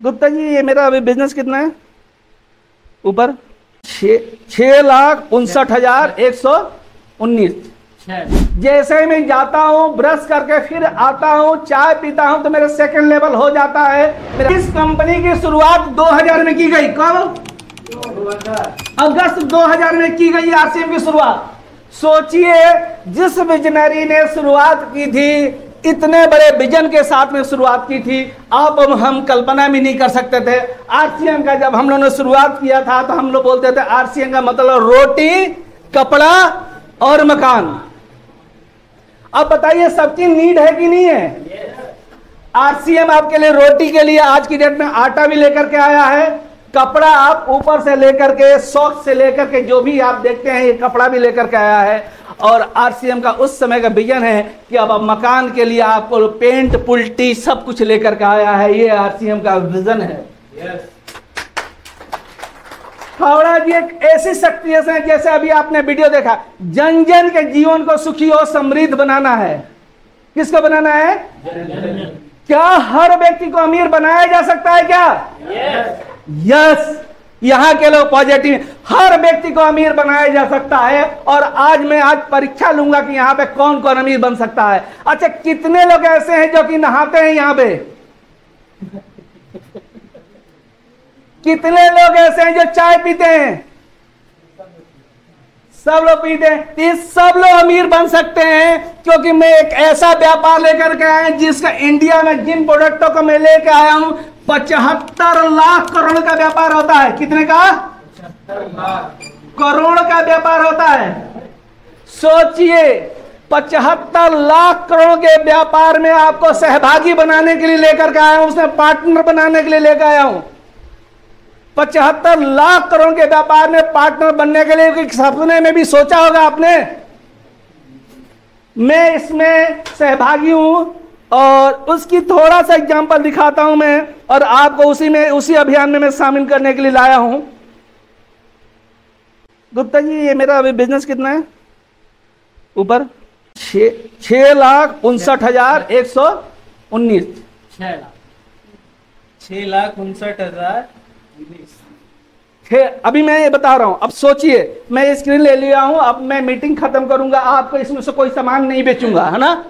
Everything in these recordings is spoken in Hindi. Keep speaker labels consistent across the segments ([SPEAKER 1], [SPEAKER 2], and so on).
[SPEAKER 1] गुप्ता जी, ये मेरा अभी बिजनेस कितना है? ऊपर 6,59,119। जैसे ही मैं जाता हूँ ब्रश करके फिर आता हूँ, चाय पीता हूँ तो मेरा सेकंड लेवल हो जाता है। इस कंपनी की शुरुआत 2000 में की गई। कब? अगस्त 2000 में की गई आरसीएम की शुरुआत। सोचिए, जिस विजनरी ने शुरुआत की थी, इतने बड़े विजन के साथ में शुरुआत की थी, अब हम कल्पना भी नहीं कर सकते थे। आरसीएम का जब हम लोगों ने शुरुआत किया था तो हम लोग बोलते थे आरसीएम का मतलब रोटी, कपड़ा और मकान। अब बताइए, सबकी नीड है कि नहीं है? आरसीएम आपके लिए रोटी के लिए आज की डेट में आटा भी लेकर के आया है, कपड़ा आप ऊपर से लेकर के, सॉक्स से लेकर के जो भी आप देखते हैं, ये कपड़ा भी लेकर के आया है। और आरसीएम का उस समय का विजन है कि अब मकान के लिए आपको पेंट पुल्टी सब कुछ लेकर के आया है। ये आरसीएम का विजन है। हावड़ा जी एक ऐसी शक्ति है, जैसे अभी आपने वीडियो देखा, जन जन के जीवन को सुखी और समृद्ध बनाना है। किसको बनाना है? क्या हर व्यक्ति को अमीर बनाया जा सकता है क्या? यस। यहां के लोग पॉजिटिव, हर व्यक्ति को अमीर बनाया जा सकता है। और आज मैं परीक्षा लूंगा कि यहां पे कौन कौन अमीर बन सकता है। अच्छा, कितने लोग ऐसे हैं जो कि नहाते हैं यहां पे? कितने लोग ऐसे हैं जो चाय पीते हैं? सब लोग पीते हैं। ये सब लोग अमीर बन सकते हैं, क्योंकि मैं एक ऐसा व्यापार लेकर के आया जिसका इंडिया में जिन प्रोडक्टों को मैं लेकर आया हूं 75 लाख करोड़ का व्यापार होता है। कितने का? 75 लाख करोड़ का व्यापार होता है। सोचिए, 75 लाख करोड़ के व्यापार में आपको सहभागी बनाने के लिए लेकर के आया हूं, उसमें पार्टनर बनाने के लिए लेकर आया हूं। 75 लाख करोड़ के व्यापार में पार्टनर बनने के लिए सपने में भी सोचा होगा आपने। मैं इसमें सहभागी हूं और उसकी थोड़ा सा एग्जांपल दिखाता हूं मैं, और आपको उसी अभियान में मैं शामिल करने के लिए लाया हूं। गुप्ता जी, ये मेरा अभी बिजनेस कितना है? ऊपर 6,59,119।
[SPEAKER 2] 6,59,000।
[SPEAKER 1] अभी मैं ये बता रहा हूं। अब सोचिए, मैं स्क्रीन ले लिया हूं, अब मैं मीटिंग खत्म करूंगा, आपको इसमें से कोई सामान नहीं बेचूंगा, है ना?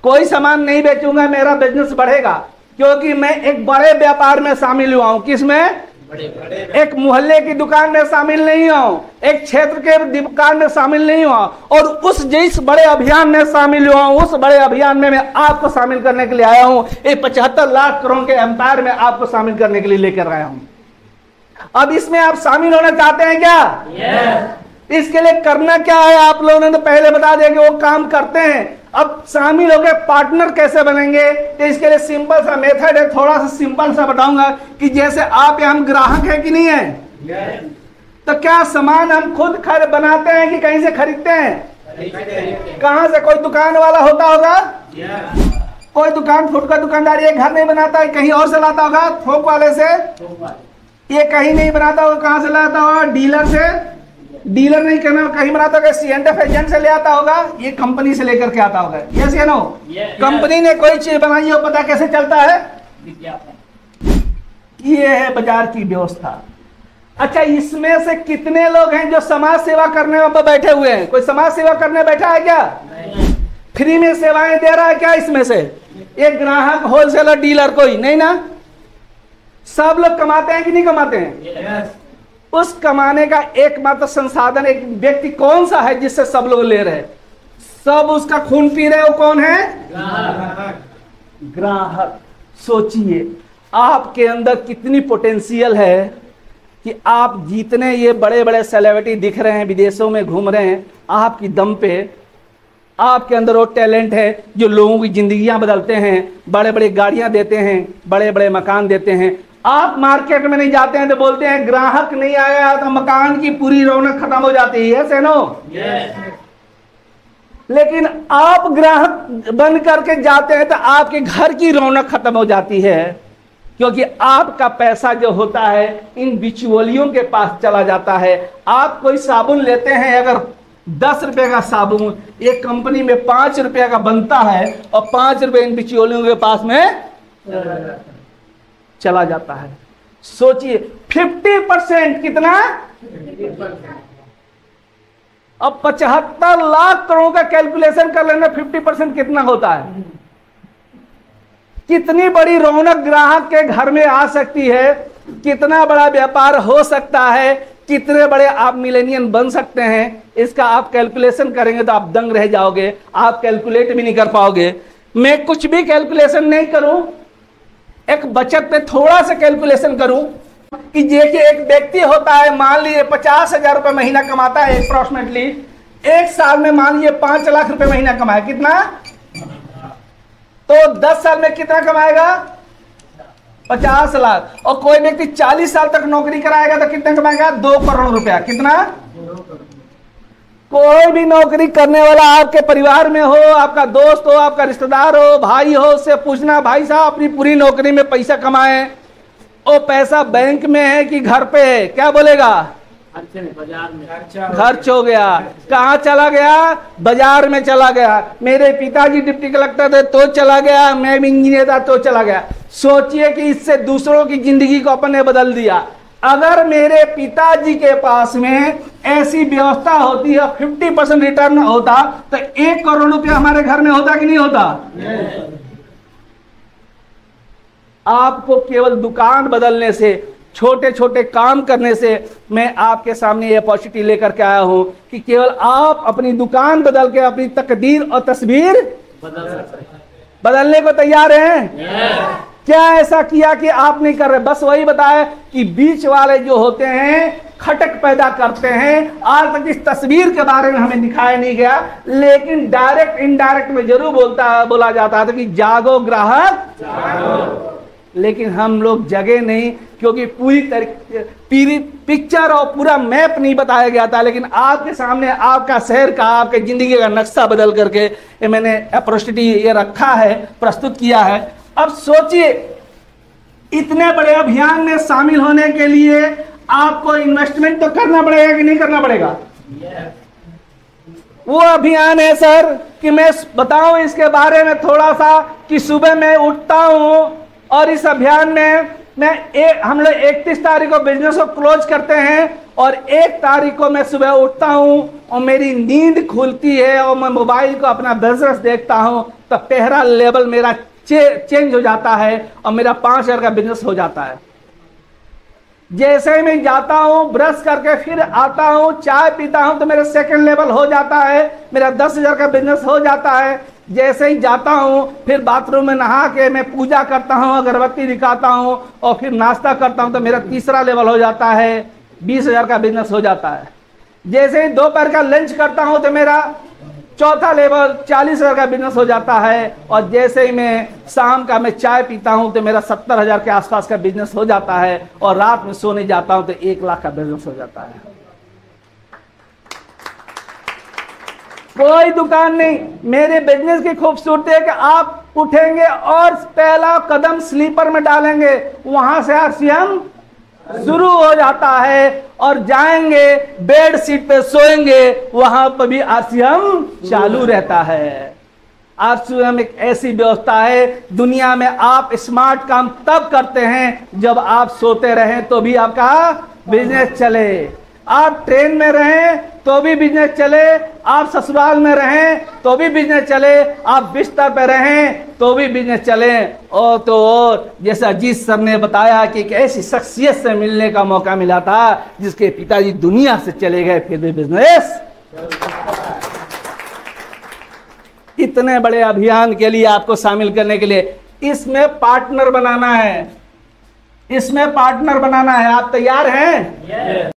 [SPEAKER 1] कोई सामान नहीं बेचूंगा, मेरा बिजनेस बढ़ेगा, क्योंकि मैं एक बड़े व्यापार में शामिल हुआ हूं। किसमें? एक मोहल्ले की दुकान में शामिल नहीं हूं, एक क्षेत्र के दुकान में शामिल नहीं हुआ, और उस जिस बड़े अभियान में शामिल हुआ हूं, उस बड़े अभियान में मैं आपको शामिल करने के लिए आया हूं। एक 75 लाख करोड़ के एम्पायर में आपको शामिल करने के लिए लेकर आया हूं। अब इसमें आप शामिल होना चाहते हैं क्या? इसके लिए करना क्या है? आप लोगों ने तो पहले बता दिया कि वो काम करते हैं। अब शामिल हो गए, पार्टनर कैसे बनेंगे? तो इसके लिए सिंपल सा मेथड है, थोड़ा सा सिंपल सा बताऊंगा कि जैसे आप हम ग्राहक है कि नहीं है, तो क्या सामान हम खुद बनाते हैं कि कहीं से खरीदते हैं? कहां से? कोई दुकान वाला होता होगा, कोई दुकान फूट का दुकानदार ये घर नहीं बनाता है, कहीं और से लाता होगा, थोक वाले से। ये कहीं नहीं बनाता होगा, कहां से लाता होगा? डीलर से। डीलर नहीं करना, कहीं बनाता होगा, C&F एजेंट से ले आता होगा, ये कंपनी से लेकर के आता होगा। यस या नो? कंपनी ने कोई चीज बनाई हो, पता कैसे चलता है? ये है बाजार की व्यवस्था। अच्छा, इसमें से कितने लोग हैं जो समाज सेवा करने में बैठे हुए हैं? कोई समाज सेवा करने बैठा है क्या? फ्री में सेवाएं दे रहा है क्या इसमें से? एक ग्राहक, होलसेलर, डीलर, कोई नहीं ना? सब लोग कमाते हैं कि नहीं कमाते हैं? उस कमाने का एकमात्र संसाधन, एक व्यक्ति कौन सा है जिससे सब लोग ले रहे, सब उसका खून पी रहे, वो कौन है? ग्राहक। सोचिए, आपके अंदर कितनी पोटेंशियल है कि आप जितने ये बड़े बड़े सेलिब्रिटी दिख रहे हैं, विदेशों में घूम रहे हैं, आपकी दम पे आपके अंदर वो टैलेंट है जो लोगों की जिंदगियां बदलते हैं, बड़े बड़े गाड़ियां देते हैं, बड़े बड़े मकान देते हैं। आप मार्केट में नहीं जाते हैं तो बोलते हैं ग्राहक नहीं आया तो मकान की पूरी रौनक खत्म हो जाती है। Yes no? लेकिन आप ग्राहक बन करके जाते हैं तो आपके घर की रौनक खत्म हो जाती है, क्योंकि आपका पैसा जो होता है इन बिचौलियों के पास चला जाता है। आप कोई साबुन लेते हैं, अगर 10 रुपए का साबुन एक कंपनी में 5 रुपए का बनता है, और 5 रुपए इन बिचौलियों के पास में चला जाता है। सोचिए 50% कितना? अब 75 लाख करोड़ का कैलकुलेशन कर लेना, 50% कितना होता है? कितनी बड़ी रौनक ग्राहक के घर में आ सकती है, कितना बड़ा व्यापार हो सकता है, कितने बड़े आप मिलेनियन बन सकते हैं, इसका आप कैलकुलेशन करेंगे तो आप दंग रह जाओगे, आप कैलकुलेट भी नहीं कर पाओगे। मैं कुछ भी कैलकुलेशन नहीं करूं, एक बचत पे थोड़ा सा कैलकुलेशन करूं कि देखिए एक व्यक्ति होता है, मान लीजिए 50,000 रुपए महीना कमाता है अप्रोक्सीमेटली, एक साल में मान लीजिए 5 लाख रुपए महीना कमाए, कितना? तो 10 साल में कितना कमाएगा? 50 लाख। और कोई व्यक्ति 40 साल तक नौकरी कराएगा तो कितना कमाएगा? 2 करोड़ रुपया। कितना? कोई भी नौकरी करने वाला आपके परिवार में हो, आपका दोस्त हो, आपका रिश्तेदार हो, भाई हो, उससे पूछना, भाई साहब अपनी पूरी नौकरी में पैसा कमाए, वो पैसा बैंक में है कि घर पे है? क्या बोलेगा?
[SPEAKER 2] बाजार में
[SPEAKER 1] खर्च हो गया। कहाँ चला गया? बाजार में चला गया। मेरे पिताजी डिप्टी कलेक्टर थे तो चला गया, मैं भी इंजीनियर था तो चला गया। सोचिए कि इससे दूसरों की जिंदगी को अपने बदल दिया। अगर मेरे पिताजी के पास में ऐसी व्यवस्था होती है, 50% रिटर्न होता, तो 1 करोड़ रुपया हमारे घर में होता कि नहीं होता? आपको केवल दुकान बदलने से, छोटे छोटे काम करने से मैं आपके सामने ये अपॉर्चुनिटी लेकर के आया हूं कि केवल आप अपनी दुकान बदल के अपनी तकदीर और तस्वीर बदलने को तैयार हैं। क्या ऐसा किया कि आप नहीं कर रहे? बस वही बताया कि बीच वाले जो होते हैं खटक पैदा करते हैं। आज तक इस तस्वीर के बारे में हमें दिखाया नहीं गया, लेकिन डायरेक्ट इनडायरेक्ट में जरूर बोला जाता था कि जागो ग्राहक जागो। लेकिन हम लोग जगे नहीं, क्योंकि पूरी पिक्चर और पूरा मैप नहीं बताया गया था। लेकिन आपके सामने आपका शहर का, आपके जिंदगी का नक्शा बदल करके ये मैंने अपॉर्चुनिटी ये रखा है, प्रस्तुत किया है। अब सोचिए, इतने बड़े अभियान में शामिल होने के लिए आपको इन्वेस्टमेंट तो करना पड़ेगा कि नहीं करना पड़ेगा? वो अभियान है सर कि मैं बताऊं इसके बारे में थोड़ा सा, कि सुबह मैं उठता हूं और इस अभियान में हम लोग 31 तारीख को बिजनेस को क्लोज करते हैं, और 1 तारीख को मैं सुबह उठता हूं और मेरी नींद खुलती है और मैं मोबाइल को अपना बिजनेस देखता हूं, तो पहला लेवल मेरा चेंज हो जाता है और मेरा 5,000 का बिजनेस हो जाता है। जैसे ही मैं जाता हूं, ब्रश करके फिर आता हूं, चाय पीता हूं, तो मेरा सेकंड लेवल हो जाता है, मेरा 10,000 का बिजनेस हो जाता है। जैसे ही जाता हूं, फिर बाथरूम में नहा के मैं पूजा करता हूं, अगरबत्ती दिखाता हूं और फिर नाश्ता करता हूं, तो मेरा तीसरा लेवल हो जाता है, 20,000 का बिजनेस हो जाता है। जैसे ही दोपहर का लंच करता हूं तो मेरा चौथा लेवल 40,000 का बिजनेस हो जाता है। और जैसे ही मैं शाम का मैं चाय पीता हूं तो मेरा 70,000 के आसपास का बिजनेस हो जाता है। और रात में सोने जाता हूं तो 1 लाख का बिजनेस हो जाता है। कोई दुकान नहीं। मेरे बिजनेस की खूबसूरती है कि आप उठेंगे और पहला कदम स्लीपर में डालेंगे, वहां से आरसीएम शुरू हो जाता है, और जाएंगे बेड सीट पे सोएंगे, वहां पर भी आरसीएम चालू रहता है। आरसीएम एक ऐसी व्यवस्था है, दुनिया में आप स्मार्ट काम तब करते हैं जब आप सोते रहें तो भी आपका बिजनेस चले, आप ट्रेन में रहें तो भी बिजनेस चले, आप ससुराल में रहें तो भी बिजनेस चले, आप बिस्तर पे रहें तो भी बिजनेस चले। और तो और जैसा जिस सर ने बताया कि एक ऐसी शख्सियत से मिलने का मौका मिला था जिसके पिताजी दुनिया से चले गए, फिर भी बिजनेस। इतने बड़े अभियान के लिए आपको शामिल करने के लिए इसमें पार्टनर बनाना है, इसमें पार्टनर बनाना है। आप तैयार हैं?